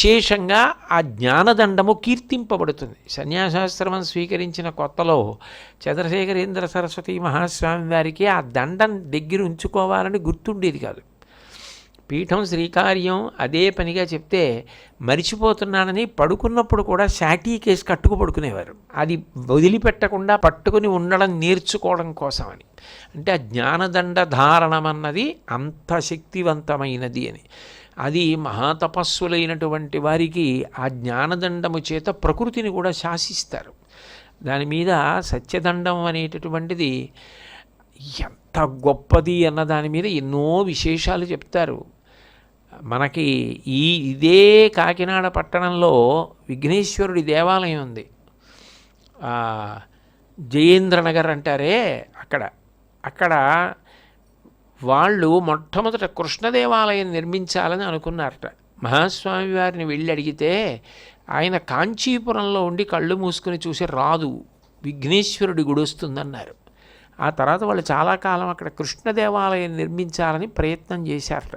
విశేషంగా ఆ జ్ఞానదండము కీర్తింపబడుతుంది. సన్యాసాశ్రమం స్వీకరించిన కొత్తలో చంద్రశేఖరేంద్ర సరస్వతి మహాస్వామి వారికి ఆ దండం దగ్గర ఉంచుకోవాలని గుర్తుండేది కాదు. పీఠం శ్రీకార్యం అదే పనిగా చెప్తే మరిచిపోతున్నానని పడుకున్నప్పుడు కూడా షాటీ కేసు కట్టుకు పడుకునేవారు. అది వదిలిపెట్టకుండా పట్టుకుని ఉండడం నేర్చుకోవడం కోసమని. అంటే ఆ జ్ఞానదండ ధారణం అన్నది అంత శక్తివంతమైనది అని. అది మహాతపస్సులైనటువంటి వారికి ఆ జ్ఞానదండము చేత ప్రకృతిని కూడా శాసిస్తారు. దాని మీద సత్యదండం అనేటటువంటిది ఎంత గొప్పది అన్న దాని మీద ఎన్నో విశేషాలు చెప్తారు. మనకి ఇదే కాకినాడ పట్టణంలో విఘ్నేశ్వరుడి దేవాలయం ఉంది. జయేంద్రనగర్ అంటారే, అక్కడ వాళ్ళు మొట్టమొదట కృష్ణ దేవాలయం నిర్మించాలని అనుకున్నారట. మహాస్వామి వారిని వెళ్ళి అడిగితే ఆయన కాంచీపురంలో ఉండి కళ్ళు మూసుకుని చూసి రాదు, విఘ్నేశ్వరుడి గుడి వస్తుందన్నారు. ఆ తర్వాత వాళ్ళు చాలా కాలం అక్కడ కృష్ణ దేవాలయం నిర్మించాలని ప్రయత్నం చేశారట.